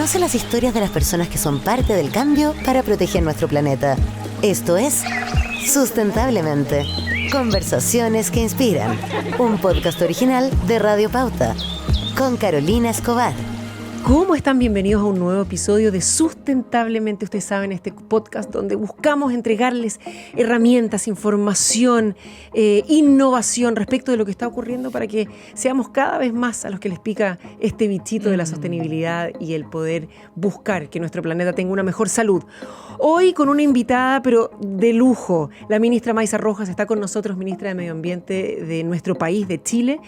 Conoce las historias de las personas que son parte del cambio para proteger nuestro planeta. Esto es Sustentablemente. Conversaciones que inspiran. Un podcast original de Radio Pauta. Con Carolina Escobar. ¿Cómo están? Bienvenidos a un nuevo episodio de Sustentablemente. Ustedes saben, este podcast donde buscamos entregarles herramientas, información, innovación respecto de lo que está ocurriendo para que seamos cada vez más a los que les pica este bichito de la sostenibilidad y el poder buscar que nuestro planeta tenga una mejor salud. Hoy con una invitada, pero de lujo. La ministra Maysa Rojas está con nosotros, ministra de Medio Ambiente de nuestro país, de Chile,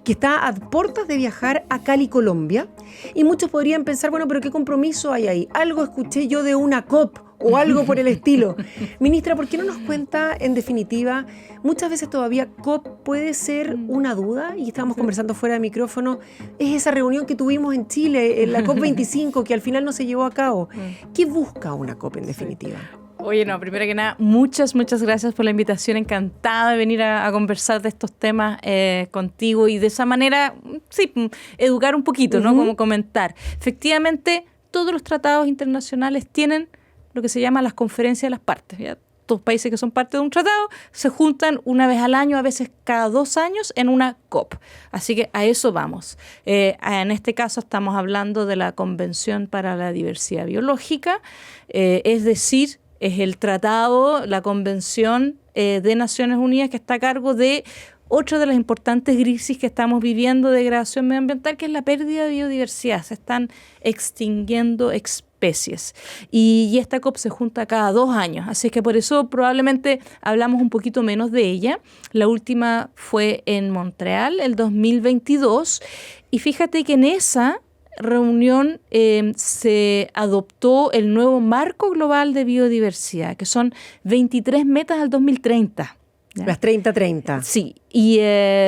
que está a puertas de viajar a Cali, Colombia. Y muchos podrían pensar, bueno, pero ¿qué compromiso hay ahí? Algo escuché yo de una COP o algo por el estilo. Ministra, ¿por qué no nos cuenta, en definitiva, muchas veces todavía COP puede ser una duda? Y estábamos conversando fuera de micrófono. Es esa reunión que tuvimos en Chile, en la COP25, que al final no se llevó a cabo. ¿Qué busca una COP en definitiva? Oye, no, primero que nada, muchas gracias por la invitación. Encantada de venir a conversar de estos temas contigo y de esa manera, sí, educar un poquito, ¿no? Como comentar. Efectivamente, todos los tratados internacionales tienen lo que se llama las conferencias de las partes, ¿ya? Todos los países que son parte de un tratado se juntan una vez al año, a veces cada 2 años, en una COP. Así que a eso vamos. En este caso estamos hablando de la Convención para la Diversidad Biológica, es decir, es el tratado, la Convención de Naciones Unidas que está a cargo de otra de las importantes crisis que estamos viviendo de degradación medioambiental, que es la pérdida de biodiversidad. Se están extinguiendo especies. Y esta COP se junta cada 2 años. Así que por eso probablemente hablamos un poquito menos de ella. La última fue en Montreal, el 2022. Y fíjate que en esa reunión se adoptó el nuevo marco global de biodiversidad, que son 23 metas al 2030. ¿Ya? Las 30-30. Sí, y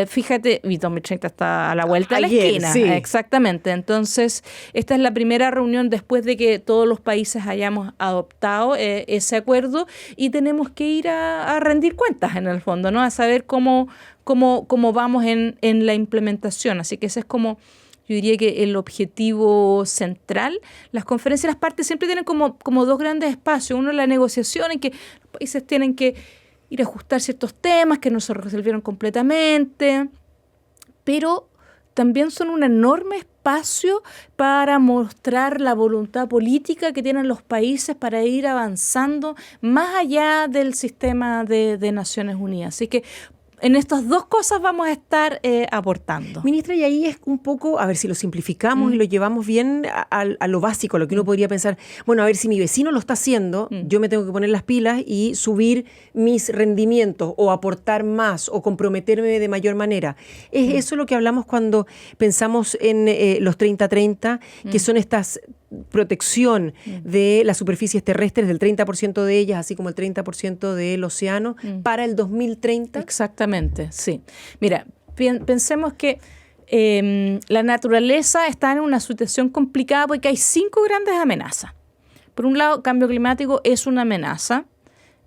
fíjate, 2030 está a la vuelta de la esquina. Sí. Exactamente. Entonces, esta es la primera reunión después de que todos los países hayamos adoptado ese acuerdo y tenemos que ir a rendir cuentas en el fondo, ¿no? A saber cómo vamos en la implementación. Así que ese es como, yo diría que el objetivo central. Las conferencias, las partes siempre tienen como 2 grandes espacios. Uno es la negociación, en que los países tienen que ir a ajustar ciertos temas que no se resolvieron completamente, pero también son un enorme espacio para mostrar la voluntad política que tienen los países para ir avanzando más allá del sistema de Naciones Unidas. Así que en estas 2 cosas vamos a estar aportando. Ministra, y ahí es un poco, a ver si lo simplificamos y lo llevamos bien a lo básico, a lo que uno podría pensar, bueno, a ver si mi vecino lo está haciendo, yo me tengo que poner las pilas y subir mis rendimientos o aportar más o comprometerme de mayor manera. Es eso lo que hablamos cuando pensamos en los 30-30, que son estas protección de las superficies terrestres, del 30% de ellas, así como el 30% del océano, para el 2030. Exactamente, sí. Mira, pensemos que la naturaleza está en una situación complicada porque hay 5 grandes amenazas. Por un lado, cambio climático es una amenaza.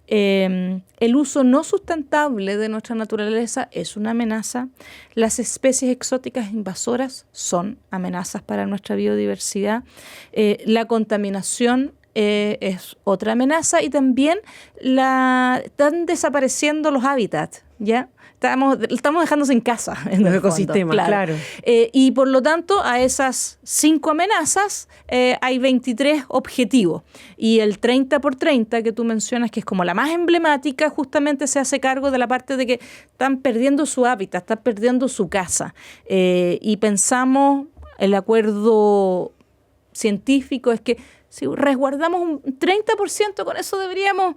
El uso no sustentable de nuestra naturaleza es una amenaza. Las especies exóticas invasoras son amenazas para nuestra biodiversidad. La contaminación es otra amenaza y también están desapareciendo los hábitats, ¿ya? Estamos dejando sin casa en los el ecosistemas, fondo, claro. Y por lo tanto, a esas 5 amenazas hay 23 objetivos. Y el 30 por 30 que tú mencionas, que es como la más emblemática, justamente se hace cargo de la parte de que están perdiendo su hábitat, están perdiendo su casa. Y pensamos, el acuerdo científico es que si resguardamos un 30%, con eso deberíamos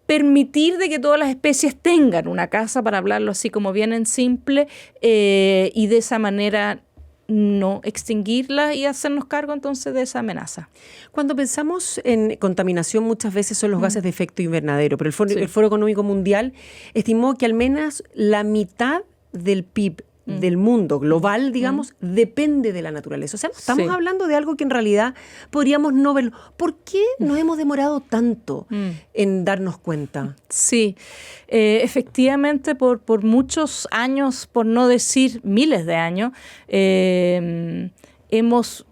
permitir de que todas las especies tengan una casa, para hablarlo así como bien en simple, y de esa manera no extinguirla y hacernos cargo entonces de esa amenaza. Cuando pensamos en contaminación, muchas veces son los gases de efecto invernadero, pero el Foro Económico Mundial estimó que al menos la mitad del PIB del mundo global, digamos, depende de la naturaleza. O sea, estamos hablando de algo que en realidad podríamos no verlo. ¿Por qué nos hemos demorado tanto en darnos cuenta? Sí, efectivamente por muchos años, por no decir miles de años, hemos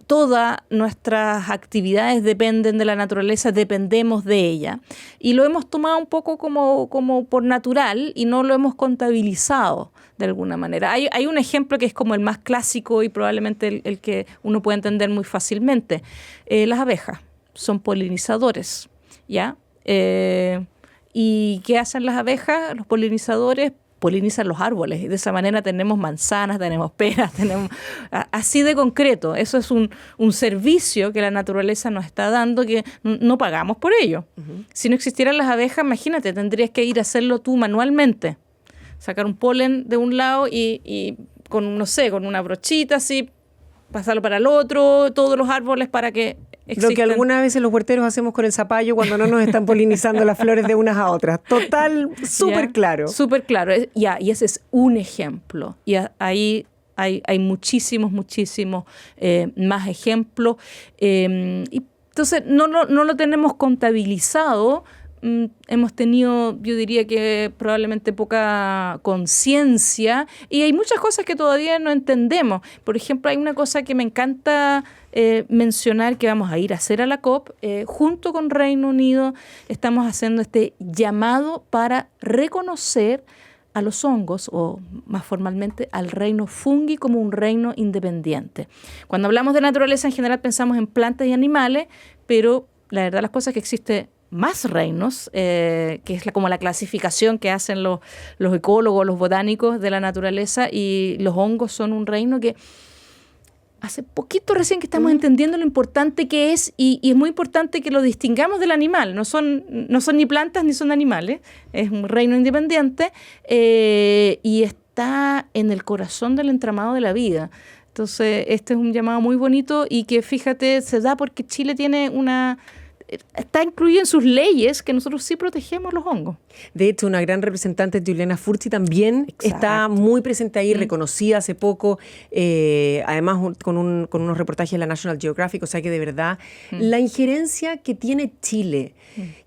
todas nuestras actividades dependen de la naturaleza, dependemos de ella. Y lo hemos tomado un poco como por natural y no lo hemos contabilizado de alguna manera. Hay un ejemplo que es como el más clásico y probablemente el que uno puede entender muy fácilmente. Las abejas son polinizadores, ¿ya? ¿Y qué hacen las abejas? Los polinizadores polinizan los árboles y de esa manera tenemos manzanas, tenemos peras, tenemos así de concreto. Eso es un servicio que la naturaleza nos está dando que no pagamos por ello. Uh-huh. Si no existieran las abejas, imagínate, tendrías que ir a hacerlo tú manualmente. Sacar un polen de un lado y con, no sé, con una brochita así, pasarlo para el otro, todos los árboles para que existan. Lo que algunas veces los huerteros hacemos con el zapallo cuando no nos están polinizando las flores de unas a otras. Total, súper claro. Súper claro. Y ese es un ejemplo. Y ahí hay muchísimos más ejemplos. Y entonces no lo tenemos contabilizado. Hemos tenido, yo diría que probablemente poca conciencia y hay muchas cosas que todavía no entendemos. Por ejemplo, hay una cosa que me encanta mencionar que vamos a ir a hacer a la COP. Junto con Reino Unido estamos haciendo este llamado para reconocer a los hongos, o más formalmente al reino fungi, como un reino independiente. Cuando hablamos de naturaleza en general pensamos en plantas y animales, pero la verdad las cosas es que existe más reinos, que es como la clasificación que hacen los ecólogos, los botánicos de la naturaleza, y los hongos son un reino que hace poquito recién que estamos entendiendo lo importante que es, y es muy importante que lo distingamos del animal. No son ni plantas ni son animales, es un reino independiente y está en el corazón del entramado de la vida. Entonces, este es un llamado muy bonito y que, fíjate, se da porque Chile tiene está incluido en sus leyes que nosotros sí protegemos los hongos. De hecho, una gran representante, Juliana Furzi, también está muy presente ahí, reconocida hace poco, además con unos reportajes de la National Geographic, o sea que de verdad la injerencia que tiene Chile,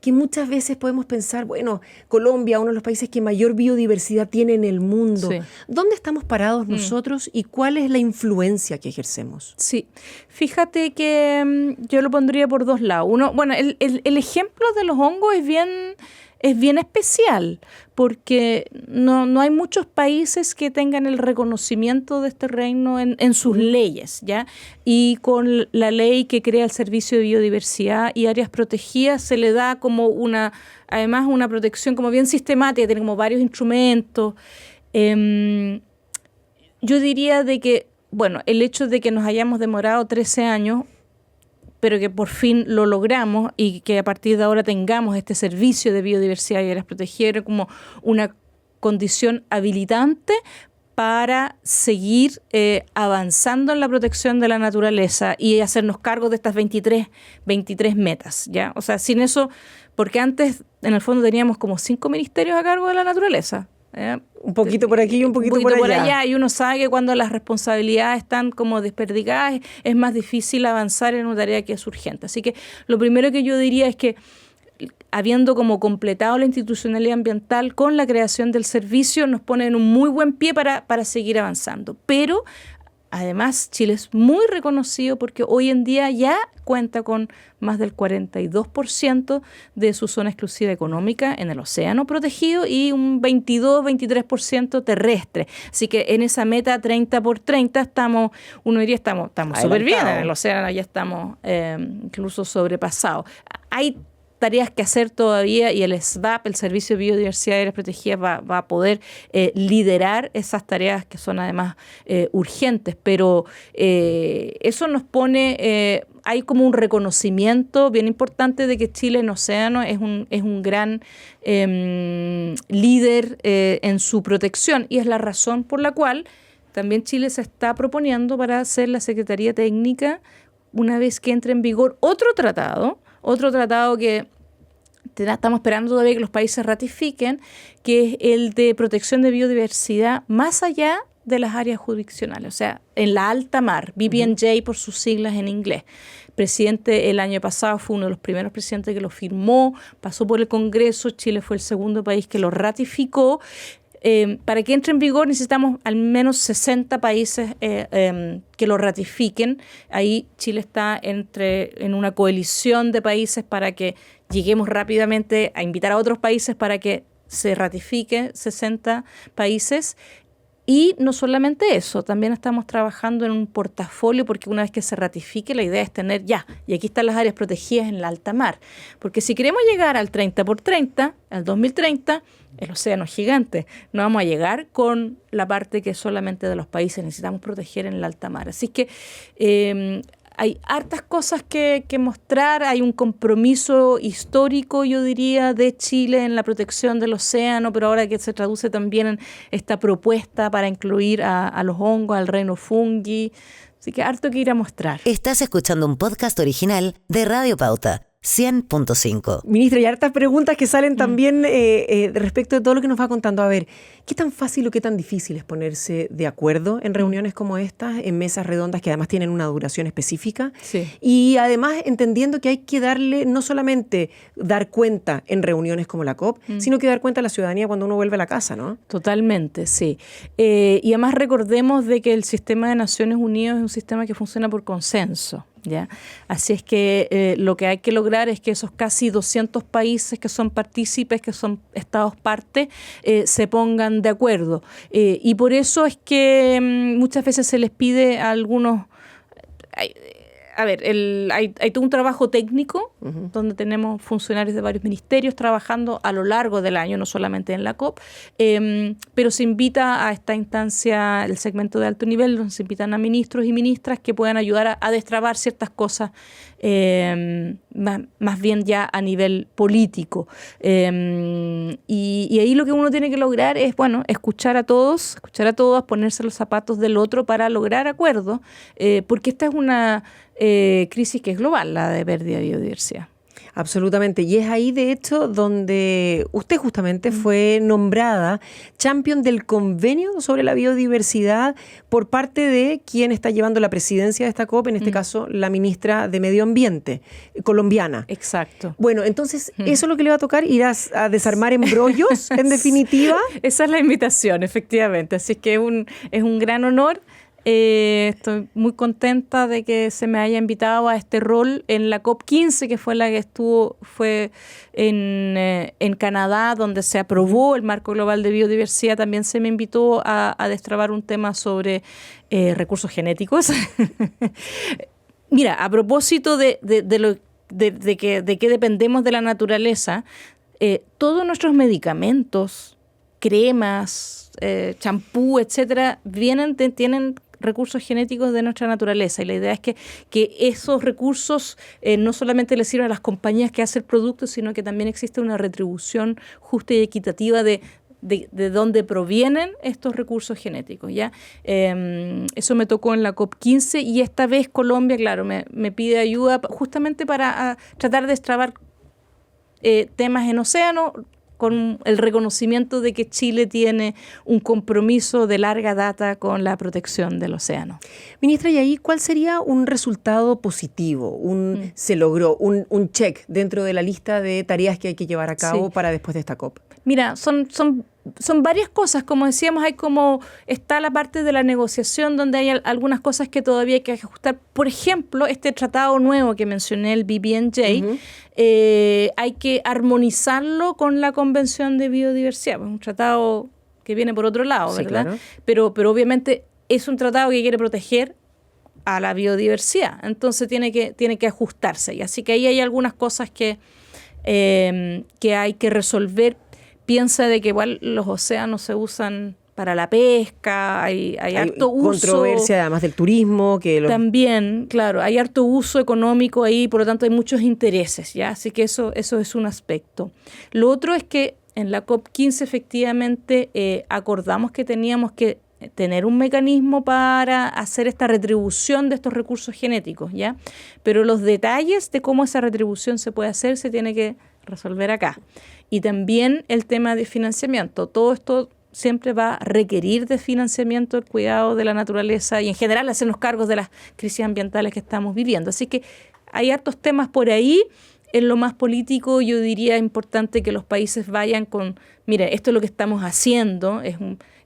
que muchas veces podemos pensar, bueno, Colombia, uno de los países que mayor biodiversidad tiene en el mundo, ¿dónde estamos parados nosotros y cuál es la influencia que ejercemos? Sí, fíjate que yo lo pondría por dos lados. Uno, bueno, el ejemplo de los hongos es bien especial porque no hay muchos países que tengan el reconocimiento de este reino en sus leyes, ¿ya? Y con la ley que crea el Servicio de Biodiversidad y Áreas Protegidas se le da como además una protección como bien sistemática, tiene como varios instrumentos. Yo diría de que, bueno, el hecho de que nos hayamos demorado 13 años pero que por fin lo logramos y que a partir de ahora tengamos este servicio de biodiversidad y áreas protegidas como una condición habilitante para seguir avanzando en la protección de la naturaleza y hacernos cargo de estas 23 metas, ¿ya? O sea, sin eso, porque antes en el fondo teníamos como 5 ministerios a cargo de la naturaleza. Un poquito por aquí y un poquito por allá. Y uno sabe que cuando las responsabilidades están como desperdigadas es más difícil avanzar en una tarea que es urgente. Así que lo primero que yo diría es que habiendo como completado la institucionalidad ambiental con la creación del servicio nos pone en un muy buen pie para seguir avanzando. Pero además, Chile es muy reconocido porque hoy en día ya cuenta con más del 42% de su zona exclusiva económica en el océano protegido y un 22-23% terrestre. Así que en esa meta 30 por 30 estamos súper bien. En el océano ya estamos incluso sobrepasados. Hay tareas que hacer todavía y el SBAP, el Servicio de Biodiversidad y Áreas Protegidas, va a poder liderar esas tareas que son además urgentes, pero eso nos pone, hay como un reconocimiento bien importante de que Chile en océano es un gran líder en su protección y es la razón por la cual también Chile se está proponiendo para ser la Secretaría Técnica una vez que entre en vigor otro tratado que estamos esperando todavía que los países ratifiquen, que es el de protección de biodiversidad más allá de las áreas jurisdiccionales, o sea, en la alta mar, BBNJ por sus siglas en inglés. El presidente el año pasado fue uno de los primeros presidentes que lo firmó, pasó por el Congreso, Chile fue el segundo país que lo ratificó. para que entre en vigor necesitamos al menos 60 países que lo ratifiquen. Ahí Chile está en una coalición de países para que lleguemos rápidamente a invitar a otros países para que se ratifique 60 países. Y no solamente eso, también estamos trabajando en un portafolio porque una vez que se ratifique la idea es tener y aquí están las áreas protegidas en la alta mar. Porque si queremos llegar al 30x30, al 2030, el océano es gigante. No vamos a llegar con la parte que solamente de los países necesitamos proteger en la alta mar. Así que hay hartas cosas que mostrar, hay un compromiso histórico, yo diría, de Chile en la protección del océano, pero ahora que se traduce también en esta propuesta para incluir a los hongos, al reino fungi. Así que harto que ir a mostrar. Estás escuchando un podcast original de Radio Pauta 100.5. Ministra, y hartas preguntas que salen también respecto de todo lo que nos va contando. A ver, ¿qué tan fácil o qué tan difícil es ponerse de acuerdo en reuniones como estas, en mesas redondas que además tienen una duración específica? Sí. Y además entendiendo que hay que darle, no solamente dar cuenta en reuniones como la COP, sino que dar cuenta a la ciudadanía cuando uno vuelve a la casa, ¿no? Totalmente, sí. Y además recordemos de que el sistema de Naciones Unidas es un sistema que funciona por consenso. ¿Ya? Así es que lo que hay que lograr es que esos casi 200 países que son partícipes, que son estados parte, se pongan de acuerdo. Y por eso es que muchas veces se les pide a algunos... hay todo un trabajo técnico donde tenemos funcionarios de varios ministerios trabajando a lo largo del año, no solamente en la COP, pero se invita a esta instancia, el segmento de alto nivel, donde se invitan a ministros y ministras que puedan ayudar a destrabar ciertas cosas más bien ya a nivel político. Y ahí lo que uno tiene que lograr es, escuchar a todos, ponerse los zapatos del otro para lograr acuerdos, porque esta es una crisis que es global, la de pérdida de biodiversidad. Absolutamente. Y es ahí, de hecho, donde usted justamente fue nombrada champion del convenio sobre la biodiversidad por parte de quien está llevando la presidencia de esta COP, en este caso la ministra de Medio Ambiente, colombiana. Exacto. Bueno, entonces, eso es lo que le va a tocar, ir a desarmar embrollos, en definitiva. Esa es la invitación, efectivamente. Así que es un gran honor. Estoy muy contenta de que se me haya invitado a este rol en la COP15, que fue la que fue en Canadá, donde se aprobó el Marco Global de Biodiversidad. También se me invitó a destrabar un tema sobre recursos genéticos. Mira, a propósito de que dependemos de la naturaleza, todos nuestros medicamentos, cremas, champú, etcétera, tienen recursos genéticos de nuestra naturaleza, y la idea es que esos recursos no solamente les sirvan a las compañías que hacen el producto, sino que también existe una retribución justa y equitativa de dónde provienen estos recursos genéticos, ¿ya? Eso me tocó en la COP15, y esta vez Colombia, claro, me pide ayuda justamente para tratar de destrabar temas en océano, con el reconocimiento de que Chile tiene un compromiso de larga data con la protección del océano. Ministra, ¿y ahí cuál sería un resultado positivo? Se logró un check dentro de la lista de tareas que hay que llevar a cabo para después de esta COP. Mira, son varias cosas. Como decíamos, está la parte de la negociación, donde hay algunas cosas que todavía hay que ajustar. Por ejemplo, este tratado nuevo que mencioné, el BBNJ, hay que armonizarlo con la Convención de Biodiversidad. Pues un tratado que viene por otro lado, sí, ¿verdad? Claro. Pero obviamente es un tratado que quiere proteger a la biodiversidad. Entonces tiene que ajustarse. Y así que ahí hay algunas cosas que hay que resolver. Piensa de que igual los océanos se usan para la pesca, hay harto uso. Controversia además del turismo. También, claro, hay harto uso económico ahí, por lo tanto hay muchos intereses, ¿ya? Así que eso es un aspecto. Lo otro es que en la COP15 efectivamente acordamos que teníamos que tener un mecanismo para hacer esta retribución de estos recursos genéticos, ¿ya? Pero los detalles de cómo esa retribución se puede hacer se tiene que resolver acá. Y también el tema de financiamiento. Todo esto siempre va a requerir de financiamiento, el cuidado de la naturaleza y en general hacernos cargos de las crisis ambientales que estamos viviendo. Así que hay hartos temas por ahí. en lo más político, yo diría importante que los países vayan con, mira, esto es lo que estamos haciendo, es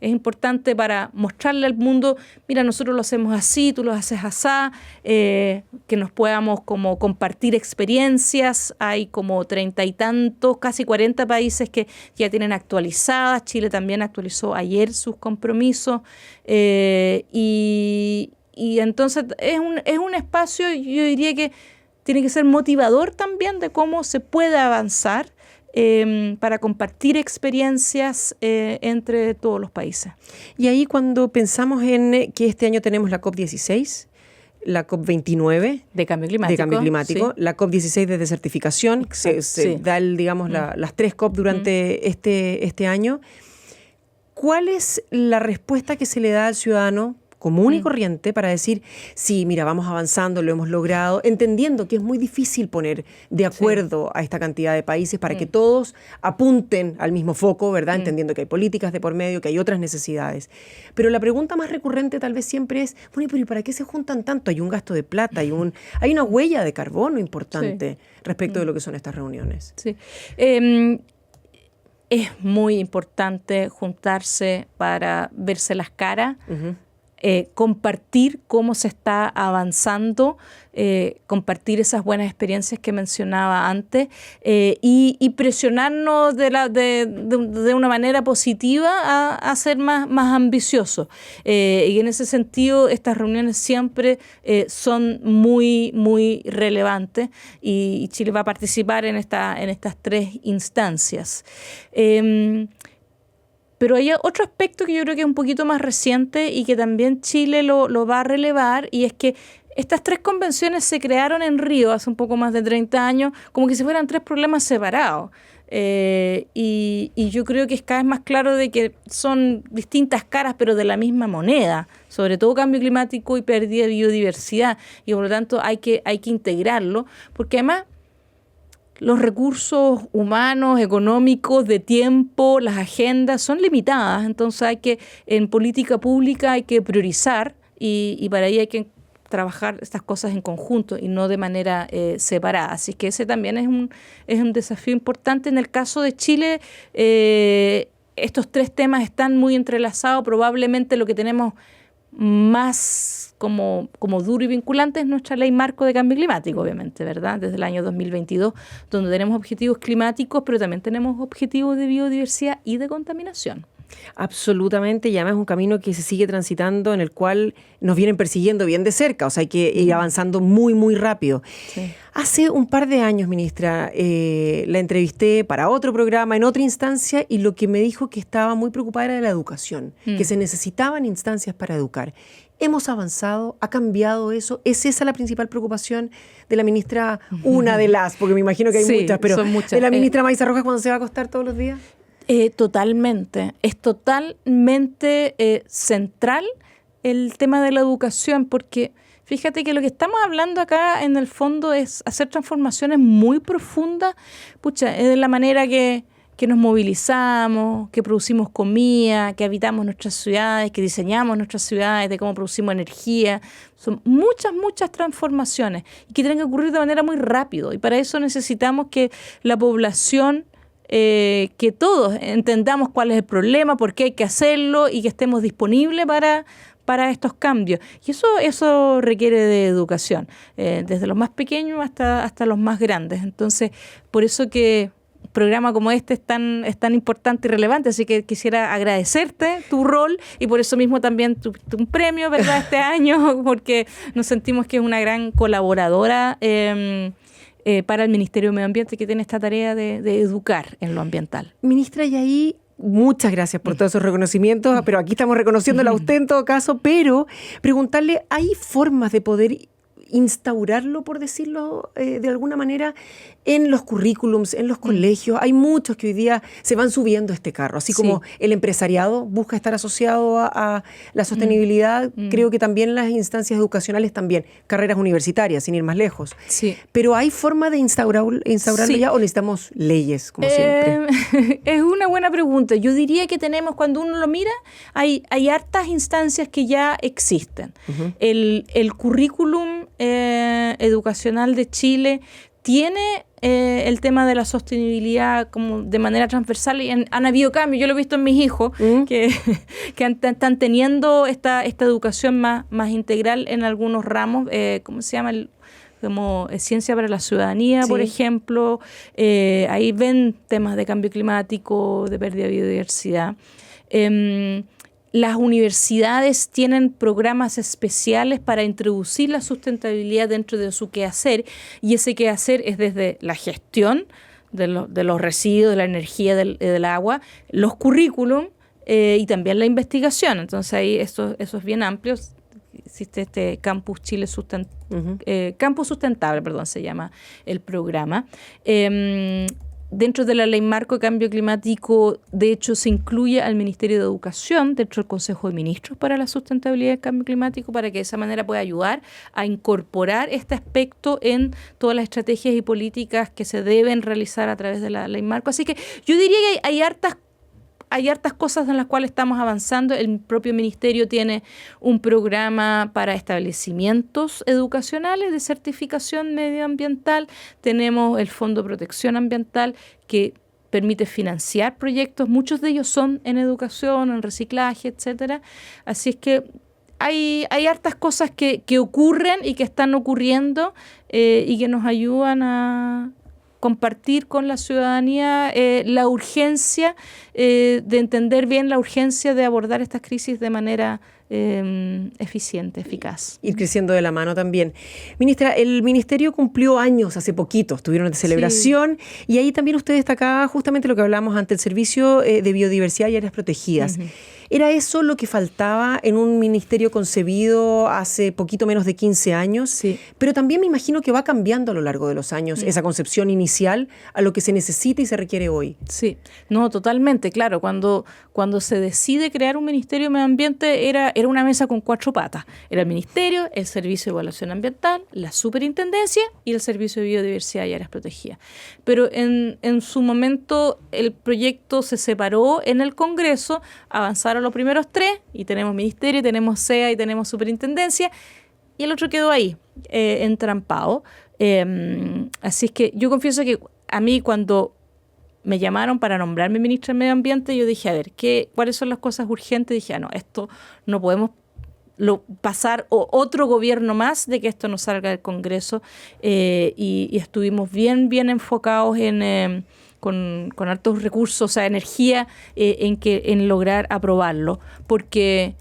importante para mostrarle al mundo, mira, nosotros lo hacemos así, tú lo haces asá, que nos podamos como compartir experiencias. Hay como 30 y tantos, casi 40 países que ya tienen actualizadas. Chile también actualizó ayer sus compromisos. Y entonces es un espacio, yo diría que tiene que ser motivador también de cómo se puede avanzar para compartir experiencias entre todos los países. Y ahí cuando pensamos en que este año tenemos la COP16, la COP29 de cambio climático, sí. La COP16 de desertificación, se da las 3 COP durante este año. ¿Cuál es la respuesta que se le da al ciudadano común y corriente para decir, sí, mira, vamos avanzando, lo hemos logrado, entendiendo que es muy difícil poner de acuerdo a esta cantidad de países para que todos apunten al mismo foco, ¿verdad? Entendiendo que hay políticas de por medio, que hay otras necesidades. Pero la pregunta más recurrente tal vez siempre es, bueno, pero ¿y para qué se juntan tanto? Hay un gasto de plata, hay una huella de carbono importante respecto de lo que son estas reuniones. Sí. Es muy importante juntarse para verse las caras, compartir cómo se está avanzando, compartir esas buenas experiencias que mencionaba antes y presionarnos de una manera positiva a ser más ambiciosos. Y en ese sentido, estas reuniones siempre son muy, muy relevantes y Chile va a participar en estas 3 instancias. Pero hay otro aspecto que yo creo que es un poquito más reciente y que también Chile lo va a relevar, y es que estas 3 convenciones se crearon en Río hace un poco más de 30 años, como que si fueran 3 problemas separados. Y yo creo que es cada vez más claro de que son distintas caras, pero de la misma moneda, sobre todo cambio climático y pérdida de biodiversidad, y por lo tanto hay que integrarlo, porque además los recursos humanos, económicos, de tiempo, las agendas son limitadas. Entonces en política pública hay que priorizar y para ello hay que trabajar estas cosas en conjunto y no de manera separada. Así que ese también es un desafío importante. En el caso de Chile, estos 3 temas están muy entrelazados. Probablemente lo que tenemos más como duro y vinculante es nuestra ley marco de cambio climático, obviamente, ¿verdad? Desde el año 2022, donde tenemos objetivos climáticos, pero también tenemos objetivos de biodiversidad y de contaminación. Absolutamente, y además es un camino que se sigue transitando, en el cual nos vienen persiguiendo bien de cerca, o sea, hay que ir avanzando muy, muy rápido. Sí. Hace un par de años, ministra, la entrevisté para otro programa, en otra instancia, y lo que me dijo que estaba muy preocupada era de la educación, que se necesitaban instancias para educar. ¿Hemos avanzado? ¿Ha cambiado eso? ¿Es esa la principal preocupación de la ministra? Una de las, porque me imagino que hay muchas, pero son muchas. ¿De la ministra Maíza Rojas cuando se va a acostar todos los días? Totalmente. Es totalmente central el tema de la educación, porque fíjate que lo que estamos hablando acá en el fondo es hacer transformaciones muy profundas, es de la manera que nos movilizamos, que producimos comida, que habitamos nuestras ciudades, que diseñamos nuestras ciudades, de cómo producimos energía. Son muchas transformaciones y que tienen que ocurrir de manera muy rápido. Y para eso necesitamos que la población, que todos entendamos cuál es el problema, por qué hay que hacerlo y que estemos disponibles para estos cambios. Y eso requiere de educación, desde los más pequeños hasta los más grandes. Entonces, por eso que un programa como este es tan importante y relevante, así que quisiera agradecerte tu rol y por eso mismo también un premio, ¿verdad?, este año, porque nos sentimos que es una gran colaboradora para el Ministerio de Medio Ambiente, que tiene esta tarea de educar en lo ambiental. Ministra, y ahí muchas gracias por todos esos reconocimientos, pero aquí estamos reconociéndola a usted en todo caso, pero preguntarle, ¿hay formas de poder instaurarlo, por decirlo de alguna manera, en los currículums, en los colegios? Hay muchos que hoy día se van subiendo a este carro, así como el empresariado busca estar asociado a la sostenibilidad, creo que también las instancias educacionales también, carreras universitarias, sin ir más lejos. Sí. Pero ¿hay forma de instaurarlo ya o necesitamos leyes, como siempre? Es una buena pregunta. Yo diría que tenemos, cuando uno lo mira, hay hartas instancias que ya existen. Uh-huh. El currículum educacional de Chile tiene el tema de la sostenibilidad como de manera transversal y han habido cambios. Yo lo he visto en mis hijos que están teniendo esta educación más integral en algunos ramos, ¿cómo se llama? Como ciencia para la ciudadanía, por ejemplo. Ahí ven temas de cambio climático, de pérdida de biodiversidad. Las universidades tienen programas especiales para introducir la sustentabilidad dentro de su quehacer, y ese quehacer es desde la gestión de los residuos, de la energía, del agua, los currículum y también la investigación. Entonces ahí eso es bien amplio. Existe este Campus Chile Campus Sustentable, se llama el programa. Dentro de la Ley Marco de Cambio Climático, de hecho, se incluye al Ministerio de Educación dentro del Consejo de Ministros para la Sustentabilidad y el Cambio Climático, para que de esa manera pueda ayudar a incorporar este aspecto en todas las estrategias y políticas que se deben realizar a través de la Ley Marco. Así que yo diría que hay hartas cosas en las cuales estamos avanzando. El propio ministerio tiene un programa para establecimientos educacionales de certificación medioambiental. Tenemos el Fondo de Protección Ambiental que permite financiar proyectos. Muchos de ellos son en educación, en reciclaje, etcétera. Así es que hay hartas cosas que ocurren y que están ocurriendo y que nos ayudan a compartir con la ciudadanía la urgencia de entender bien la urgencia de abordar estas crisis de manera eficiente, eficaz. Ir creciendo de la mano también. Ministra, el Ministerio cumplió años hace poquito, estuvieron de celebración, y ahí también usted destacaba justamente lo que hablamos ante el Servicio de Biodiversidad y Áreas Protegidas. ¿Era eso lo que faltaba en un ministerio concebido hace poquito menos de 15 años? Sí. Pero también me imagino que va cambiando a lo largo de los años esa concepción inicial a lo que se necesita y se requiere hoy. Sí, no, totalmente, claro. Cuando se decide crear un Ministerio de Medio Ambiente era una mesa con 4 patas. Era el Ministerio, el Servicio de Evaluación Ambiental, la Superintendencia y el Servicio de Biodiversidad y Áreas Protegidas. Pero en su momento el proyecto se separó en el Congreso, avanzaron los primeros 3 y tenemos Ministerio, tenemos SEA y tenemos Superintendencia, y el otro quedó ahí, entrampado. Así es que yo confieso que a mí cuando me llamaron para nombrarme ministra del Medio Ambiente, yo dije, a ver, ¿cuáles son las cosas urgentes? Dije, no, esto no podemos pasar otro gobierno más de que esto no salga del Congreso, y estuvimos bien enfocados con hartos recursos, o sea, energía en lograr aprobarlo, porque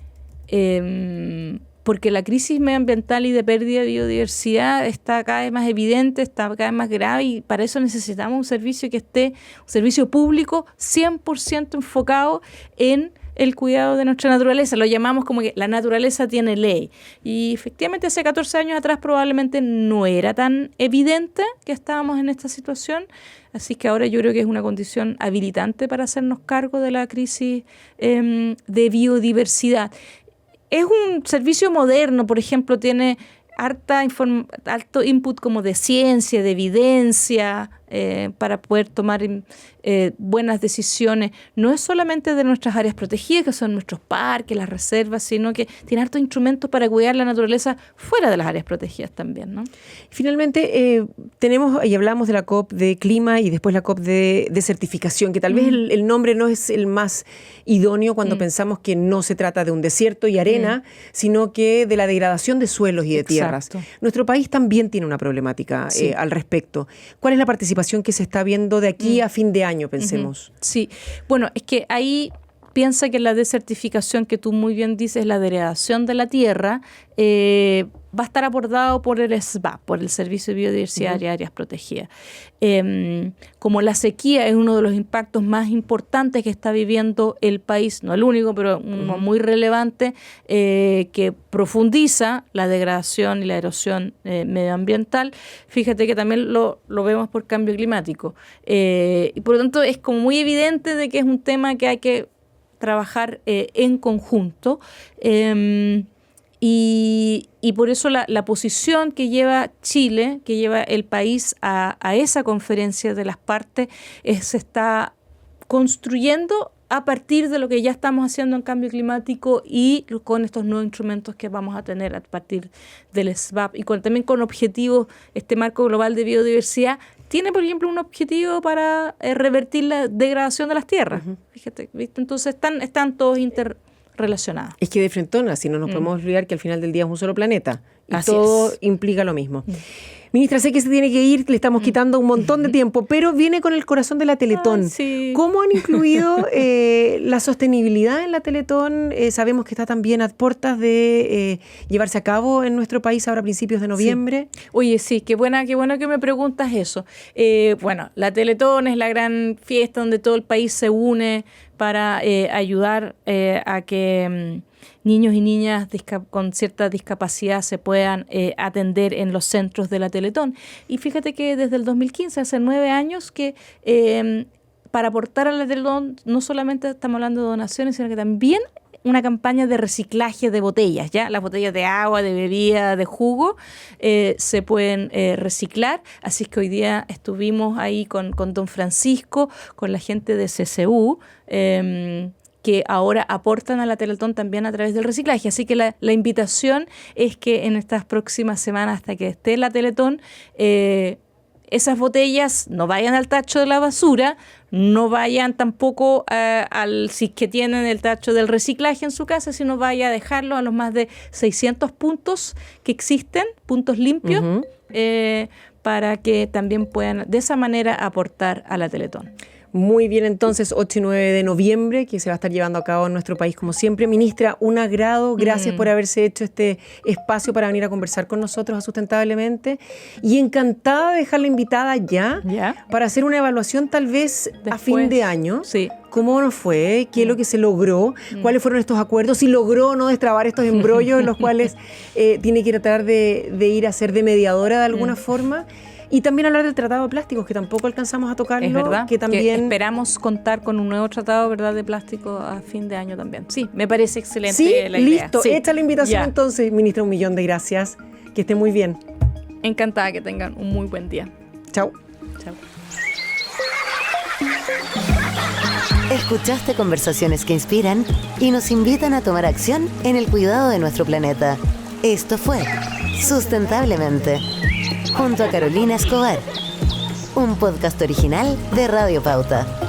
la crisis medioambiental y de pérdida de biodiversidad está cada vez más evidente, está cada vez más grave, y para eso necesitamos un servicio un servicio público 100% enfocado en el cuidado de nuestra naturaleza. Lo llamamos como que la naturaleza tiene ley. Y efectivamente hace 14 años atrás probablemente no era tan evidente que estábamos en esta situación. Así que ahora yo creo que es una condición habilitante para hacernos cargo de la crisis de biodiversidad. Es un servicio moderno, por ejemplo, tiene alto input como de ciencia, de evidencia, para poder tomar buenas decisiones. No es solamente de nuestras áreas protegidas, que son nuestros parques, las reservas, sino que tiene hartos instrumentos para cuidar la naturaleza fuera de las áreas protegidas también, ¿no? Finalmente, tenemos y hablamos de la COP de clima y después la COP de certificación, que tal vez el nombre no es el más idóneo cuando pensamos que no se trata de un desierto y arena, sino que de la degradación de suelos y de tierras. Nuestro país también tiene una problemática al respecto. ¿Cuál es la participación que se está viendo de aquí a fin de año, pensemos? Sí, bueno, es que ahí piensa que la desertificación, que tú muy bien dices, la degradación de la tierra, va a estar abordado por el SBAP, por el Servicio de Biodiversidad y Áreas Protegidas. Como la sequía es uno de los impactos más importantes que está viviendo el país, no el único, pero uno muy relevante, que profundiza la degradación y la erosión medioambiental. Fíjate que también lo vemos por cambio climático. Y por lo tanto es como muy evidente de que es un tema que hay que trabajar en conjunto. Y por eso la posición que lleva Chile, que lleva el país a esa conferencia de las partes, se está construyendo a partir de lo que ya estamos haciendo en cambio climático y con estos nuevos instrumentos que vamos a tener a partir del SBAP y también con objetivos, este marco global de biodiversidad, tiene, por ejemplo, un objetivo para revertir la degradación de las tierras. Fíjate, ¿viste? Entonces están todos interrelacionados. Es que de frentón, así no nos podemos olvidar que al final del día es un solo planeta y Así todo es. implica lo mismo. Ministra, sé que se tiene que ir, le estamos quitando un montón de tiempo, pero viene con el corazón de la Teletón. Sí. ¿Cómo han incluido la sostenibilidad en la Teletón? Sabemos que está también a puertas de llevarse a cabo en nuestro país ahora a principios de noviembre. Sí. Oye, sí, qué bueno que me preguntas eso. Bueno, la Teletón es la gran fiesta donde todo el país se une para ayudar a que niños y niñas con cierta discapacidad se puedan atender en los centros de la Teletón. Y fíjate que desde el 2015, hace 9 años, que para aportar a la Teletón no solamente estamos hablando de donaciones, sino que también una campaña de reciclaje de botellas, ¿ya? Las botellas de agua, de bebida, de jugo, se pueden reciclar. Así es que hoy día estuvimos ahí con don Francisco, con la gente de CCU, que ahora aportan a la Teletón también a través del reciclaje. Así que la invitación es que en estas próximas semanas, hasta que esté la Teletón, esas botellas no vayan al tacho de la basura, no vayan tampoco si es que tienen el tacho del reciclaje en su casa, sino vaya a dejarlo a los más de 600 puntos que existen, puntos limpios, para que también puedan de esa manera aportar a la Teletón. Muy bien, entonces, 8 y 9 de noviembre, que se va a estar llevando a cabo en nuestro país, como siempre. Ministra, un agrado, gracias por haberse hecho este espacio para venir a conversar con nosotros a Sustentablemente. Y encantada de dejarla invitada ya para hacer una evaluación tal vez después, a fin de año. Sí. ¿Cómo nos fue? ¿Qué es lo que se logró? ¿Cuáles fueron estos acuerdos? ¿Si logró o no destrabar estos embrollos en los cuales tiene que tratar de ir a ser de mediadora de alguna forma? Y también hablar del tratado de plásticos, que tampoco alcanzamos a tocarlo. Es verdad, que también esperamos contar con un nuevo tratado, ¿verdad?, de plástico a fin de año también. Sí, me parece excelente la idea. Listo, hecha la invitación entonces, ministra, 1.000.000 de gracias. Que esté muy bien. Encantada, que tengan un muy buen día. Chao. Chao. Escuchaste conversaciones que inspiran y nos invitan a tomar acción en el cuidado de nuestro planeta. Esto fue Sustentablemente, junto a Carolina Escobar, un podcast original de Radio Pauta.